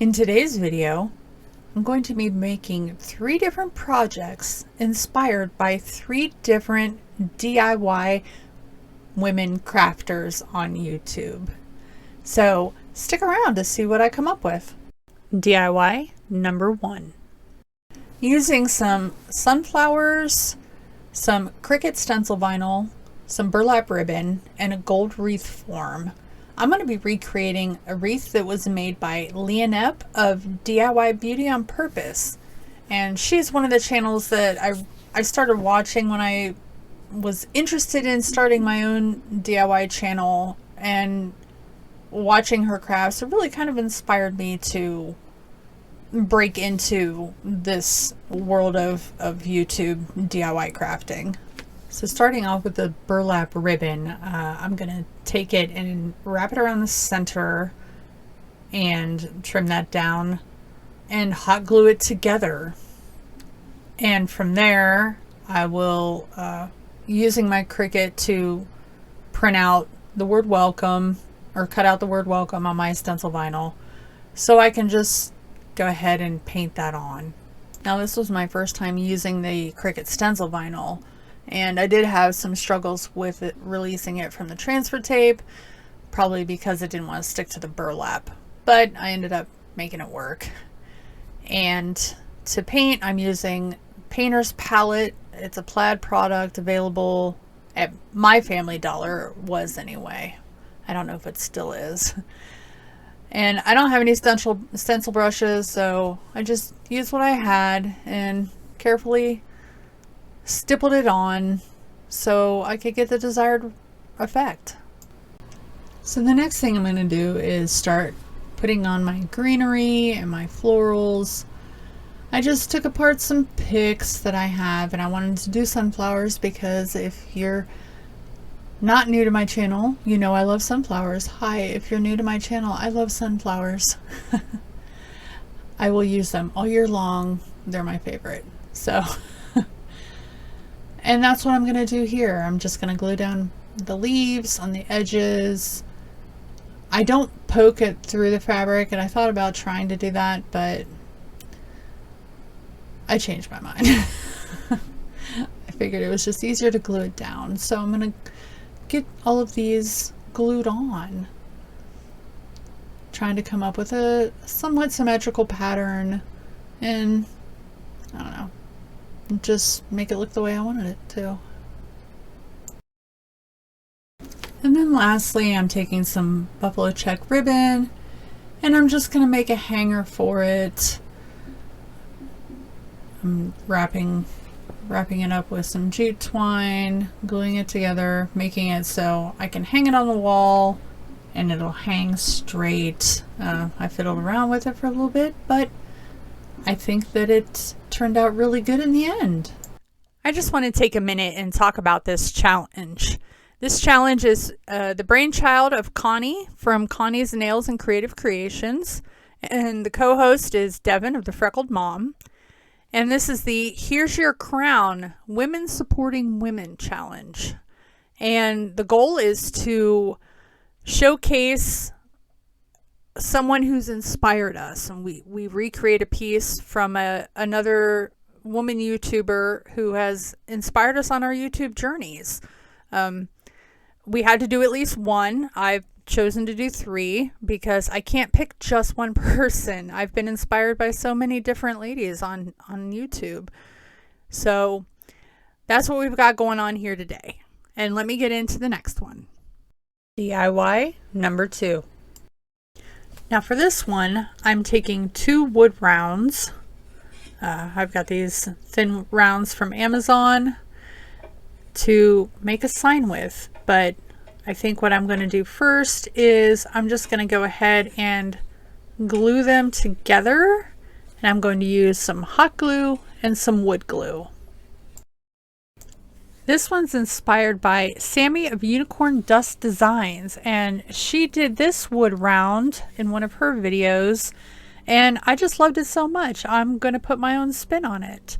In today's video, I'm going to be making 3 different projects inspired by 3 different DIY women crafters on YouTube. So stick around to see what I come up with. DIY number 1. Using some sunflowers, some Cricut stencil vinyl, some burlap ribbon, and a gold wreath form, I'm going to be recreating a wreath that was made by Lianep of DIY Beauty on Purpose. And she's one of the channels that I started watching when I was interested in starting my own DIY channel, and watching her crafts, it really kind of inspired me to break into this world of YouTube DIY crafting. So starting off with the burlap ribbon, I'm going to take it and wrap it around the center and trim that down and hot glue it together. And from there, I will, using my Cricut, to print out the word welcome, or cut out the word welcome on my stencil vinyl, so I can just go ahead and paint that on. Now, this was my first time using the Cricut stencil vinyl, and I did have some struggles with it, releasing it from the transfer tape, probably because it didn't want to stick to the burlap, but I ended up making it work. And to paint, I'm using Painter's Palette. It's a plaid product available at my Family Dollar, was anyway. I don't know if it still is. And I don't have any stencil brushes, so I just used what I had and carefully stippled it on so I could get the desired effect. So the next thing I'm going to do is start putting on my greenery and my florals. I just took apart some picks that I have, and I wanted to do sunflowers because if you're not new to my channel, you know I love sunflowers. Hi, if you're new to my channel, I love sunflowers. I will use them all year long. They're my favorite. So and that's what I'm going to do here. I'm just going to glue down the leaves on the edges. I don't poke it through the fabric, and I thought about trying to do that, but I changed my mind. I figured it was just easier to glue it down. So I'm going to get all of these glued on, trying to come up with a somewhat symmetrical pattern, and I don't know, just make it look the way I wanted it to. And then lastly, I'm taking some buffalo check ribbon, and I'm just going to make a hanger for it. I'm wrapping it up with some jute twine, gluing it together, making it so I can hang it on the wall and it'll hang straight. I fiddled around with it for a little bit, but I think that it turned out really good in the end. I just want to take a minute and talk about this challenge. This challenge is the brainchild of Connie from Connie's Nails and Creative Creations, and the co-host is Devin of the Freckled Mom. And this is the Here's Your Crown Women Supporting Women Challenge. And the goal is to showcase someone who's inspired us. And we recreate a piece from another woman YouTuber who has inspired us on our YouTube journeys. We had to do at least one. I've chosen to do 3 because I can't pick just one person. I've been inspired by so many different ladies on YouTube. So that's what we've got going on here today. And let me get into the next one. DIY number 2. Now for this one, I'm taking 2 wood rounds. I've got these thin rounds from Amazon to make a sign with, but I think what I'm going to do first is I'm just going to go ahead and glue them together, and I'm going to use some hot glue and some wood glue. This one's inspired by Sammie of Unicorn Dust Designs, and she did this wood round in one of her videos, and I just loved it so much. I'm going to put my own spin on it.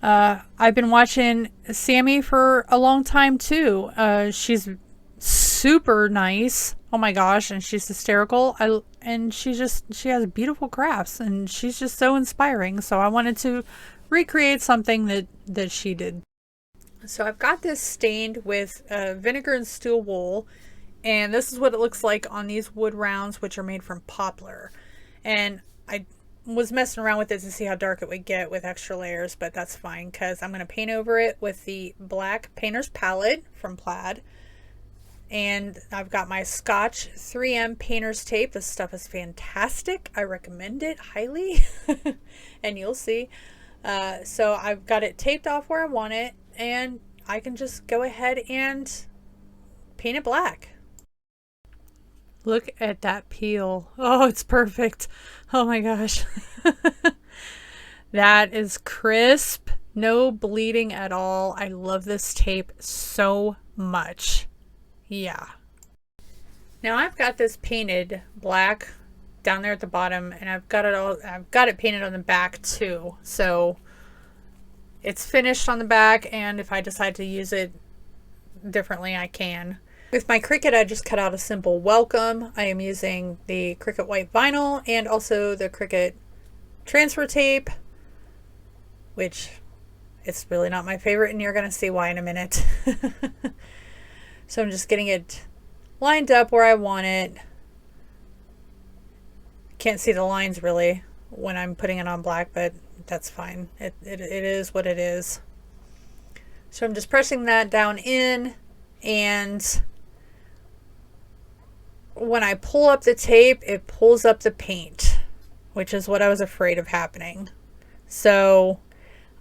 I've been watching Sammie for a long time too. She's super nice. Oh my gosh, and she's hysterical. and she has beautiful crafts, and she's just so inspiring. So I wanted to recreate something that she did. So I've got this stained with vinegar and steel wool, and this is what it looks like on these wood rounds, which are made from poplar. And I was messing around with it to see how dark it would get with extra layers, but that's fine because I'm going to paint over it with the black painter's palette from Plaid. And I've got my Scotch 3M painter's tape. This stuff is fantastic. I recommend it highly. And you'll see. So I've got it taped off where I want it, and I can just go ahead and paint it black. Look at that peel. Oh, it's perfect. Oh my gosh. That is crisp. No bleeding at all. I love this tape so much. Yeah. Now I've got this painted black down there at the bottom, and I've got it painted on the back too. So it's finished on the back, and if I decide to use it differently, I can. With my Cricut, I just cut out a simple welcome. I am using the Cricut white vinyl and also the Cricut transfer tape, which it's really not my favorite, and you're going to see why in a minute. So I'm just getting it lined up where I want it. Can't see the lines really when I'm putting it on black, but that's fine. It is what it is. So I'm just pressing that down in, and when I pull up the tape, it pulls up the paint, which is what I was afraid of happening. So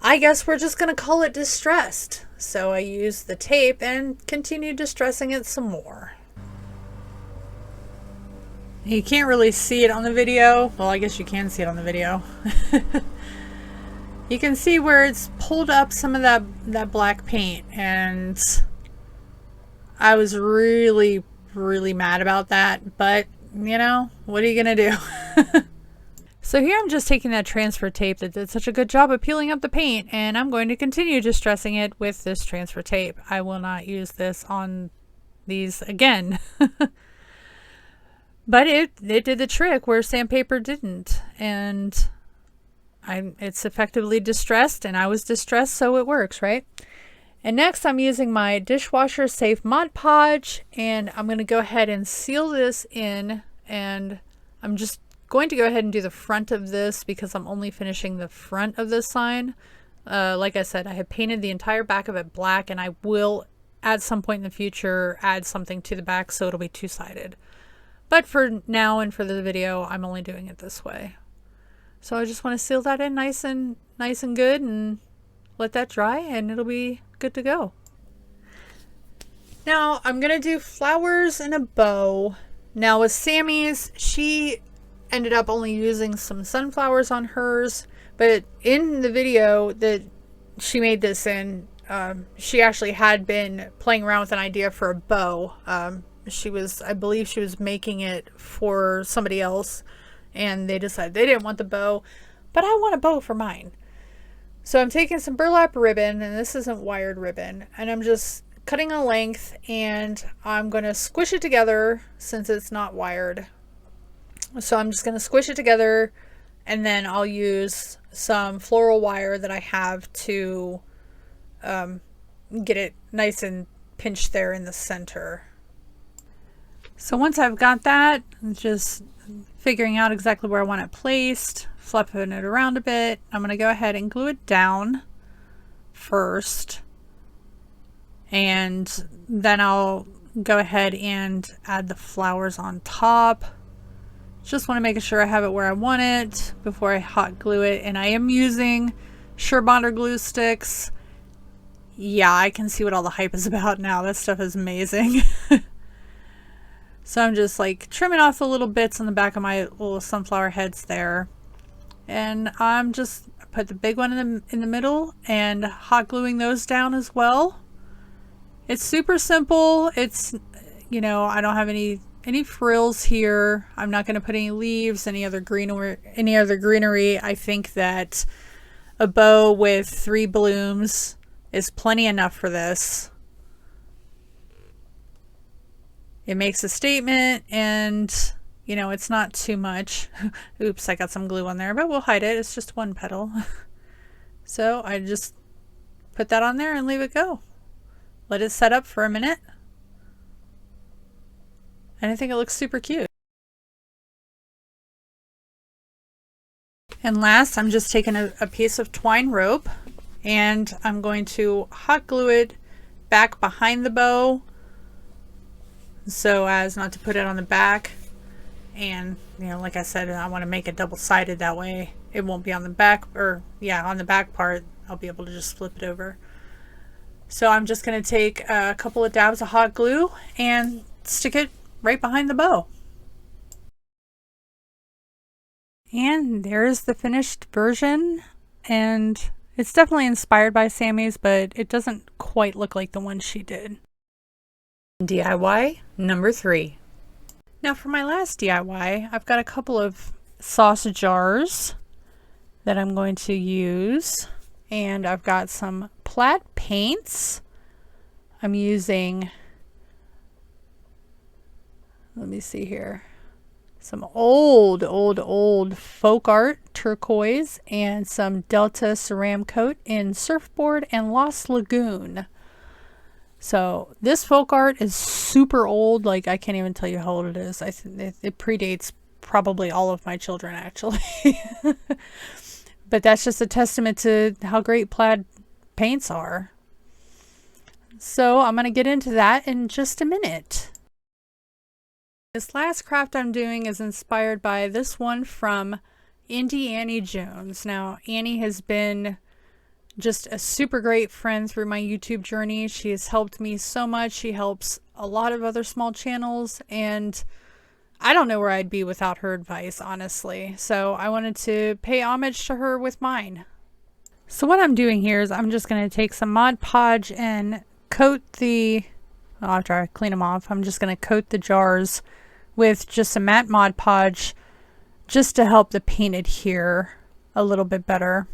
I guess we're just going to call it distressed. So I used the tape and continued distressing it some more. You can't really see it on the video. Well, I guess you can see it on the video. You can see where it's pulled up some of that black paint, and I was really mad about that, but you know, what are you gonna do? So here I'm just taking that transfer tape that did such a good job of peeling up the paint, and I'm going to continue distressing it with this transfer tape. I will not use this on these again. But it did the trick where sandpaper didn't, and it's effectively distressed, and I was distressed, so it works, right? And next I'm using my dishwasher safe Mod Podge, and I'm going to go ahead and seal this in, and I'm just going to go ahead and do the front of this because I'm only finishing the front of this sign. Like I said, I have painted the entire back of it black, and I will at some point in the future add something to the back so it'll be two-sided. But for now and for the video, I'm only doing it this way. So I just want to seal that in nice and good and let that dry, and it'll be good to go. Now I'm going to do flowers and a bow. Now with Sammie's, she ended up only using some sunflowers on hers, but in the video that she made this in, she actually had been playing around with an idea for a bow. I believe she was making it for somebody else, and they decided they didn't want the bow, but I want a bow for mine. So I'm taking some burlap ribbon, and this isn't wired ribbon, and I'm just cutting a length, and I'm going to squish it together since it's not wired. So I'm just going to squish it together, and then I'll use some floral wire that I have to get it nice and pinched there in the center. So once I've got that, I'm just figuring out exactly where I want it placed, flipping it around a bit. I'm going to go ahead and glue it down first, and then I'll go ahead and add the flowers on top. Just want to make sure I have it where I want it before I hot glue it. And I am using Surebonder glue sticks. Yeah, I can see what all the hype is about now. That stuff is amazing. So I'm just like trimming off the little bits on the back of my little sunflower heads there. And I'm just put the big one in the middle and hot gluing those down as well. It's super simple. It's, you know, I don't have any frills here. I'm not going to put any leaves, any other greenery. I think that a bow with 3 blooms is plenty enough for this. It makes a statement, and you know, it's not too much. Oops, I got some glue on there, but we'll hide it. It's just one petal. So I just put that on there and leave it go. Let it set up for a minute. And I think it looks super cute. And last, I'm just taking a piece of twine rope and I'm going to hot glue it back behind the bow so as not to put it on the back. And you know, like I said, I want to make it double-sided, that way it won't be on the back, or yeah, on the back part I'll be able to just flip it over. So I'm just going to take a couple of dabs of hot glue and stick it right behind the bow. And there's the finished version, and it's definitely inspired by Sammie's, but it doesn't quite look like the one she did. DIY number 3. Now for my last DIY, I've got a couple of sauce jars that I'm going to use, and I've got some plaid paints. I'm using, let me see here, some old folk art turquoise and some Delta Ceram coat in Surfboard and Lost Lagoon. So this folk art is super old, like I can't even tell you how old it is. I think it predates probably all of my children, actually. But that's just a testament to how great plaid paints are. So I'm going to get into that in just a minute. This last craft I'm doing is inspired by this one from Indie Annie Jones. Now, Annie has been just a super great friend through my YouTube journey. She has helped me so much. She helps a lot of other small channels, and I don't know where I'd be without her advice, honestly. So I wanted to pay homage to her with mine. So what I'm doing here is I'm just going to take some Mod Podge and coat the, after I clean them off, I'm just going to coat the jars with just some matte Mod Podge just to help the paint adhere a little bit better.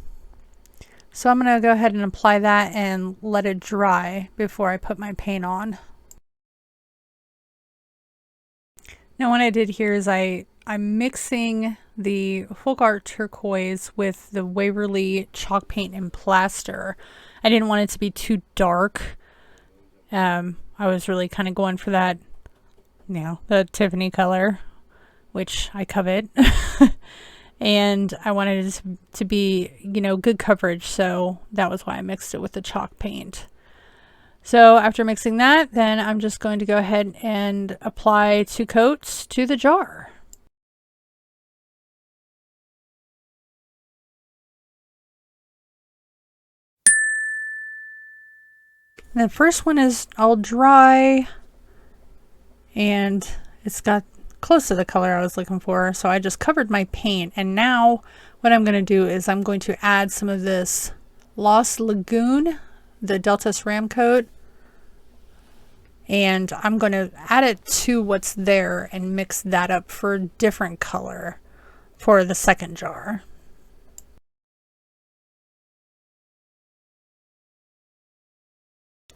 So I'm going to go ahead and apply that and let it dry before I put my paint on. Now what I did here is I'm mixing the folk art turquoise with the Waverly chalk paint and plaster. I didn't want it to be too dark. I was really kind of going for that, you know, the Tiffany color, which I covet. And I wanted it to be, you know, good coverage, so that was why I mixed it with the chalk paint. So after mixing that, then I'm just going to go ahead and apply 2 coats to the jar. The first one is all dry, and it's got close to the color I was looking for, so I just covered my paint. And now what I'm going to do is I'm going to add some of this Lost Lagoon, the Delta Ceram coat, and I'm going to add it to what's there and mix that up for a different color for the second jar.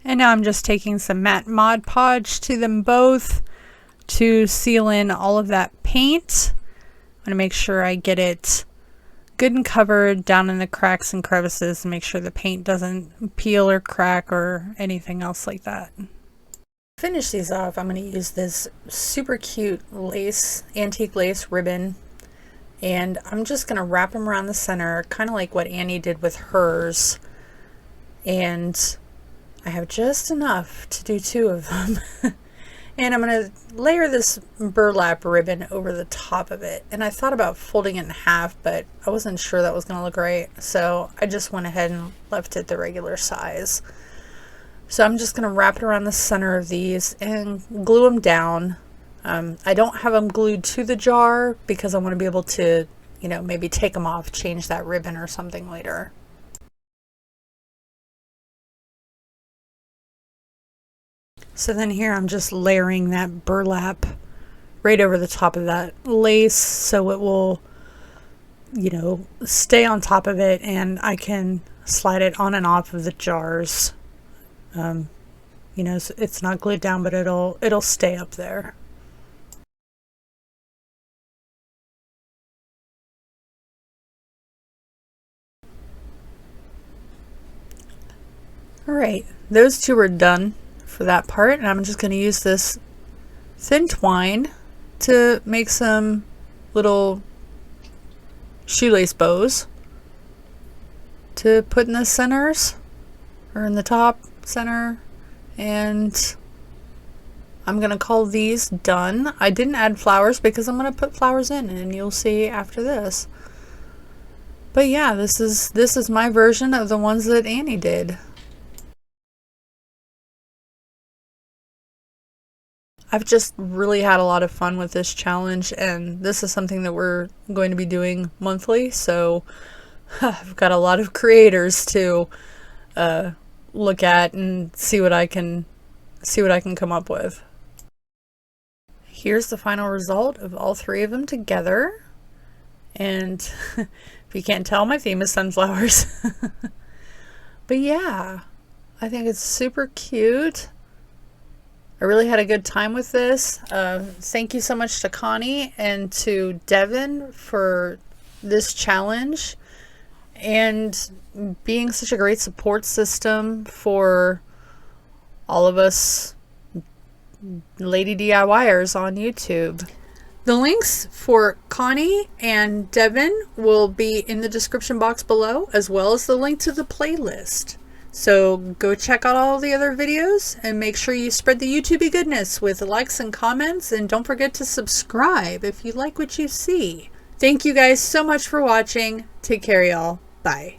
And now I'm just taking some matte Mod Podge to them both to seal in all of that paint. I'm going to make sure I get it good and covered down in the cracks and crevices and make sure the paint doesn't peel or crack or anything else like that. To finish these off, I'm going to use this super cute lace, antique lace ribbon, and I'm just going to wrap them around the center, kind of like what Annie did with hers. And I have just enough to do 2 of them. And I'm going to layer this burlap ribbon over the top of it. And I thought about folding it in half, but I wasn't sure that was going to look right. So I just went ahead and left it the regular size. So I'm just going to wrap it around the center of these and glue them down. I don't have them glued to the jar because I want to be able to, you know, maybe take them off, change that ribbon or something later. So then here I'm just layering that burlap right over the top of that lace so it will, you know, stay on top of it, and I can slide it on and off of the jars. You know, it's not glued down, but it'll stay up there. Alright, those two are done for that part, and I'm just going to use this thin twine to make some little shoelace bows to put in the centers, or in the top center, and I'm going to call these done. I didn't add flowers because I'm going to put flowers in, and you'll see after this. But yeah, this is my version of the ones that Annie did. I've just really had a lot of fun with this challenge, and this is something that we're going to be doing monthly, so I've got a lot of creators to look at and see what I can come up with. Here's the final result of all three of them together, and if you can't tell, my theme is sunflowers. But yeah, I think it's super cute. I really had a good time with this. Thank you so much to Connie and to Devin for this challenge and being such a great support system for all of us lady DIYers on YouTube. The links for Connie and Devin will be in the description box below, as well as the link to the playlist. So go check out all the other videos and make sure you spread the YouTubey goodness with likes and comments, and don't forget to subscribe if you like what you see. Thank you guys so much for watching. Take care, y'all. Bye.